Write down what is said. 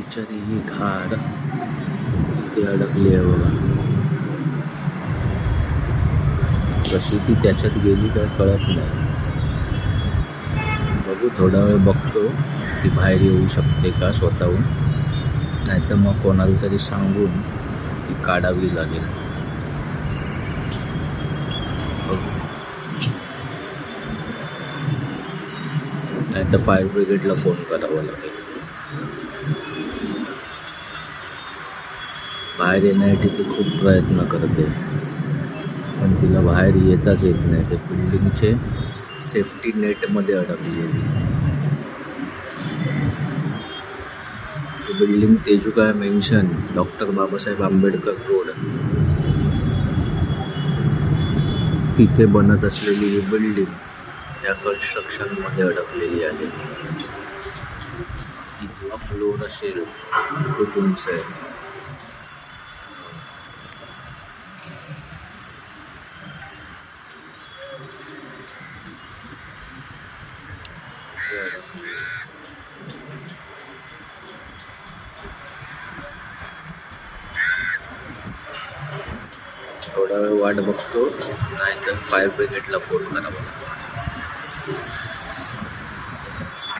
बिचारी ही घार इथे अडकली आहे बघा. कशी ती त्याच्यात गेली काय कळत नाही. बघू थोडा वेळ बघतो ती बाहेर येऊ शकते का स्वतःहून, नाहीतर मग कोणाला तरी सांगून ती काढावी लागेल. नाहीतर फायर ब्रिगेडला फोन करावा लागेल. बाहेर येण्यासाठी ती खूप प्रयत्न करते पण तिला बाहेर येताच येत नाही. ते बिल्डिंगचे सेफ्टी नेटमध्ये अडकली आहे ती. Building Tejukaya mansion, doctor Babasaheb Ambedkar road, तिथे बनत असलेली ही बिल्डिंग त्या कन्स्ट्रक्शनमध्ये अडकलेली आहे. कितवा फ्लोर असेल, खूप उंच आहे. थोडा वेळ वाट बघतो, नाहीतर फायर ब्रिगेडला फोन करावा लागेल.